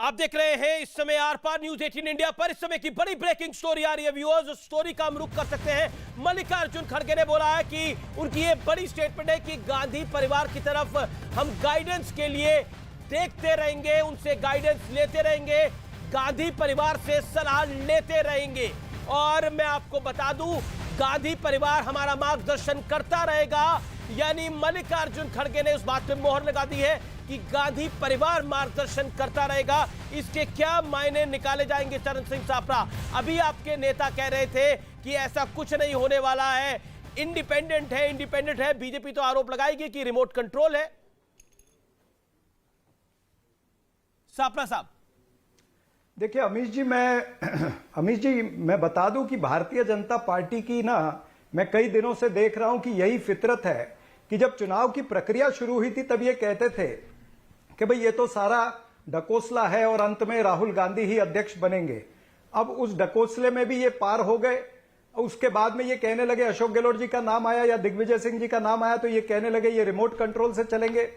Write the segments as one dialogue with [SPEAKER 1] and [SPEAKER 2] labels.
[SPEAKER 1] आप देख रहे हैं इस समय आर पार न्यूज 18 इंडिया पर। इस समय की बड़ी ब्रेकिंग स्टोरी आ रही है व्यूअर्स। उस स्टोरी का हम रुख कर सकते हैं। मल्लिकार्जुन खड़गे ने बोला है कि उनकी ये बड़ी स्टेटमेंट है कि गांधी परिवार की तरफ हम गाइडेंस के लिए देखते रहेंगे, उनसे गाइडेंस लेते रहेंगे, गांधी परिवार से सलाह लेते रहेंगे। और मैं आपको बता दूं, गांधी परिवार हमारा मार्गदर्शन करता रहेगा। यानी मल्लिकार्जुन खड़गे ने उस बात पे मोहर लगा दी है कि गांधी परिवार मार्गदर्शन करता रहेगा। इसके क्या मायने निकाले जाएंगे चरण सिंह सापरा? अभी आपके नेता कह रहे थे कि ऐसा कुछ नहीं होने वाला है, इंडिपेंडेंट है। बीजेपी तो आरोप लगाएगी कि रिमोट कंट्रोल है। सापरा साहब
[SPEAKER 2] देखिए अमीश जी मैं बता दूं कि भारतीय जनता पार्टी की ना, मैं कई दिनों से देख रहा हूं कि यही फितरत है कि जब चुनाव की प्रक्रिया शुरू हुई थी तब ये कहते थे कि भाई ये तो सारा ढकोसला है और अंत में राहुल गांधी ही अध्यक्ष बनेंगे। अब उस ढकोसले में भी ये पार हो गए। उसके बाद में ये कहने लगे, अशोक गहलोत जी का नाम आया या दिग्विजय सिंह जी का नाम आया तो ये कहने लगे ये रिमोट कंट्रोल से चलेंगे।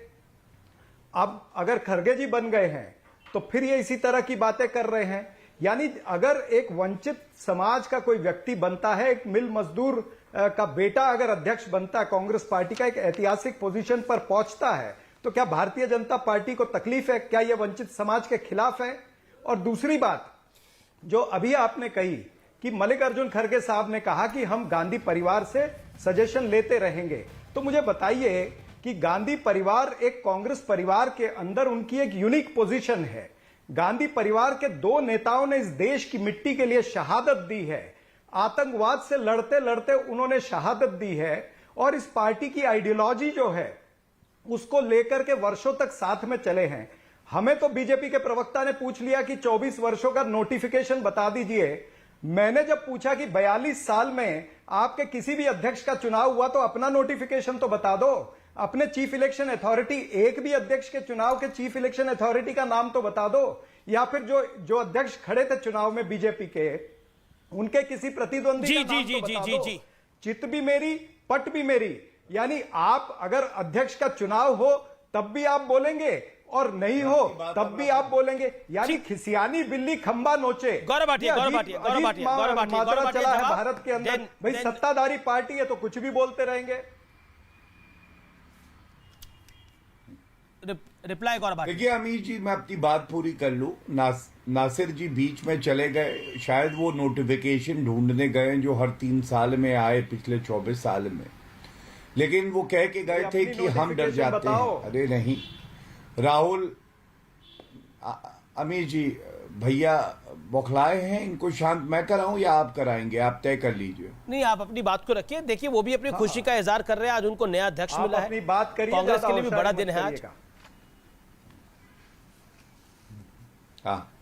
[SPEAKER 2] अब अगर खड़गे जी बन गए हैं तो फिर ये इसी तरह की बातें कर रहे हैं। यानी अगर एक वंचित समाज का कोई व्यक्ति बनता है, एक मिल मजदूर का बेटा अगर अध्यक्ष बनता है, कांग्रेस पार्टी का एक ऐतिहासिक पोजीशन पर पहुंचता है, तो क्या भारतीय जनता पार्टी को तकलीफ है? क्या यह वंचित समाज के खिलाफ है? और दूसरी बात जो अभी आपने कही कि मल्लिकार्जुन खड़गे साहब ने कहा कि हम गांधी परिवार से सजेशन लेते रहेंगे, तो मुझे बताइए कि गांधी परिवार एक कांग्रेस परिवार के अंदर उनकी एक यूनिक पोजीशन है। गांधी परिवार के दो नेताओं ने इस देश की मिट्टी के लिए शहादत दी है। आतंकवाद से लड़ते लड़ते उन्होंने शहादत दी है और इस पार्टी की आइडियोलॉजी जो है उसको लेकर के वर्षों तक साथ में चले हैं। हमें तो बीजेपी के प्रवक्ता ने पूछ लिया कि 24 वर्षों का नोटिफिकेशन बता दीजिए। मैंने जब पूछा कि 42 साल में आपके किसी भी अध्यक्ष का चुनाव हुआ तो अपना नोटिफिकेशन तो बता दो, अपने चीफ इलेक्शन अथॉरिटी, एक भी अध्यक्ष के चुनाव के चीफ इलेक्शन अथॉरिटी का नाम तो बता दो, या फिर जो अध्यक्ष खड़े थे चुनाव में बीजेपी के, उनके किसी प्रतिद्वंदी का नाम तो बता दो। चित भी मेरी पट भी मेरी। यानी आप अगर अध्यक्ष का चुनाव हो तब भी आप बोलेंगे और नहीं हो तब भी आप बोलेंगे। यानी खिसियानी बिल्ली खंबा नोचे।
[SPEAKER 1] गौरव भाटिया
[SPEAKER 2] मात्रा चला है भारत के अंदर। भाई सत्ताधारी पार्टी है तो कुछ भी बोलते रहेंगे।
[SPEAKER 1] रिप्लाई गौरव भाटिया।
[SPEAKER 3] देखिए अमीश जी, मैं अपनी बात पूरी कर लूं। नासिर जी बीच में चले गए, शायद वो नोटिफिकेशन ढूंढने गए जो हर 3 साल में आए पिछले 24 साल में, लेकिन वो कह के गए थे कि हम डर जाते हैं। अरे नहीं राहुल, अमीश जी भैया बौखलाए हैं, इनको शांत मैं कराऊं या आप कराएंगे? आप तय कर लीजिए।
[SPEAKER 1] नहीं, आप अपनी बात को रखिए। देखिए वो भी अपनी खुशी का इजहार कर रहे हैं, आज उनको नया अध्यक्ष मिला है।
[SPEAKER 2] अपनी बात करिए,
[SPEAKER 1] कांग्रेस के लिए भी बड़ा दिन है आज।
[SPEAKER 3] हाँ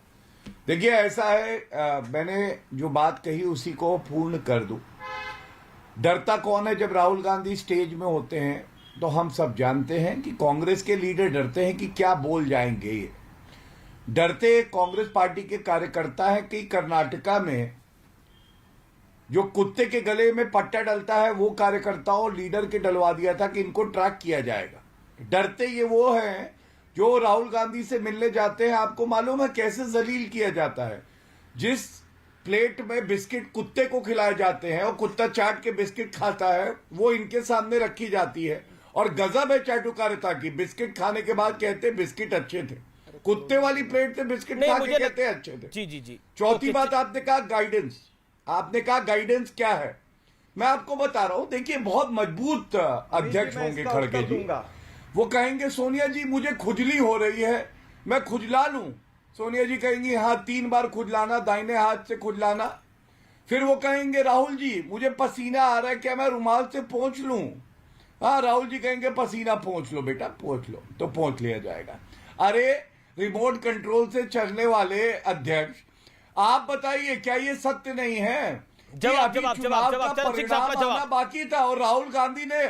[SPEAKER 3] देखिए ऐसा है, मैंने जो बात कही उसी को पूर्ण कर दूं। डरता कौन है? जब राहुल गांधी स्टेज में होते हैं तो हम सब जानते हैं कि कांग्रेस के लीडर डरते हैं कि क्या बोल जाएंगे ये। डरते कांग्रेस पार्टी के कार्यकर्ता है कि कर्नाटका में जो कुत्ते के गले में पट्टा डलता है वो कार्यकर्ताओं लीडर के डलवा दिया था कि इनको ट्रैक किया जाएगा। डरते ये वो हैं जो राहुल गांधी से मिलने जाते हैं। आपको मालूम है कैसे जलील किया जाता है? जिस प्लेट में बिस्किट कुत्ते को खिलाए जाते हैं और कुत्ता चाट के बिस्किट खाता है, वो इनके सामने रखी जाती है। और गजब है चाटुकारिता की, बिस्किट खाने के बाद कहते हैं बिस्किट अच्छे थे। कुत्ते वाली प्लेट से बिस्किट खा के कहते हैं अच्छे थे।
[SPEAKER 1] जी।
[SPEAKER 3] चौथी बात आपने कहा गाइडेंस। आपने कहा गाइडेंस क्या है? मैं आपको बता रहा हूं। देखिए बहुत मजबूत अध्यक्ष होंगे खड़गे जी। वो कहेंगे सोनिया जी मुझे खुजली हो रही है, मैं खुजला लूं। सोनिया जी कहेंगी हाँ 3 बार खुजलाना, दाहिने हाथ से खुजलाना। फिर वो कहेंगे राहुल जी मुझे पसीना आ रहा है, क्या मैं रुमाल से पोंछ लूं? हाँ राहुल जी कहेंगे पसीना पोंछ लो बेटा, पोंछ लो, तो पोंछ लिया जाएगा। अरे रिमोट कंट्रोल से चलने वाले अध्यक्ष, आप बताइए क्या ये सत्य नहीं है?
[SPEAKER 1] जवाब
[SPEAKER 3] बाकी था और राहुल गांधी ने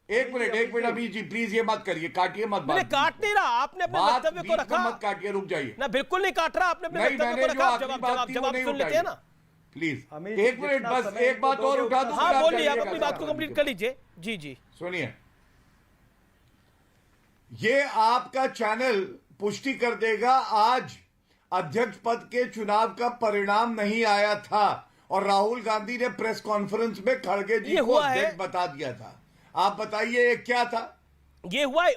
[SPEAKER 3] एक मिनट अभी जी प्लीज ये मत करिए, काटिए मत।
[SPEAKER 1] मैंने काट नहीं रहा, आपने अपने वक्तव्य को रखा।
[SPEAKER 3] मत काटिए, रुक जाइए
[SPEAKER 1] ना। बिल्कुल नहीं काट रहा, आपने अपने वक्तव्य को रखा। जवाब सुन लेते हैं ना
[SPEAKER 3] प्लीज। एक मिनट बस, एक बात और उठा दूं।
[SPEAKER 1] हाँ बोलिए, आप अपनी बात को कंप्लीट कर लीजिए। जी
[SPEAKER 3] सुनिए, ये आपका चैनल पुष्टि कर देगा, आज अध्यक्ष पद के चुनाव का परिणाम नहीं आया था और राहुल गांधी ने प्रेस कॉन्फ्रेंस में खड़गे जी
[SPEAKER 1] ये
[SPEAKER 3] को
[SPEAKER 1] हुआ है।
[SPEAKER 3] अध्यक्ष बता दिया था। आप बताइए ये क्या था?
[SPEAKER 1] ये हुआ है,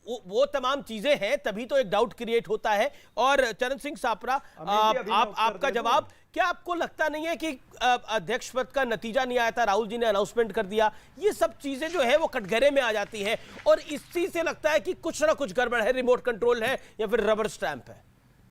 [SPEAKER 1] वो तमाम चीजें हैं, तभी तो एक डाउट क्रिएट होता है। और चरण सिंह सापरा, आपका जवाब, क्या आपको लगता नहीं है कि अध्यक्ष पद का नतीजा नहीं आया था, राहुल जी ने अनाउंसमेंट कर दिया, ये सब चीजें जो है वो कटघरे में आ जाती है और इस चीज से लगता है कि कुछ ना कुछ गड़बड़ है, रिमोट कंट्रोल है या फिर रबर स्टैंप है?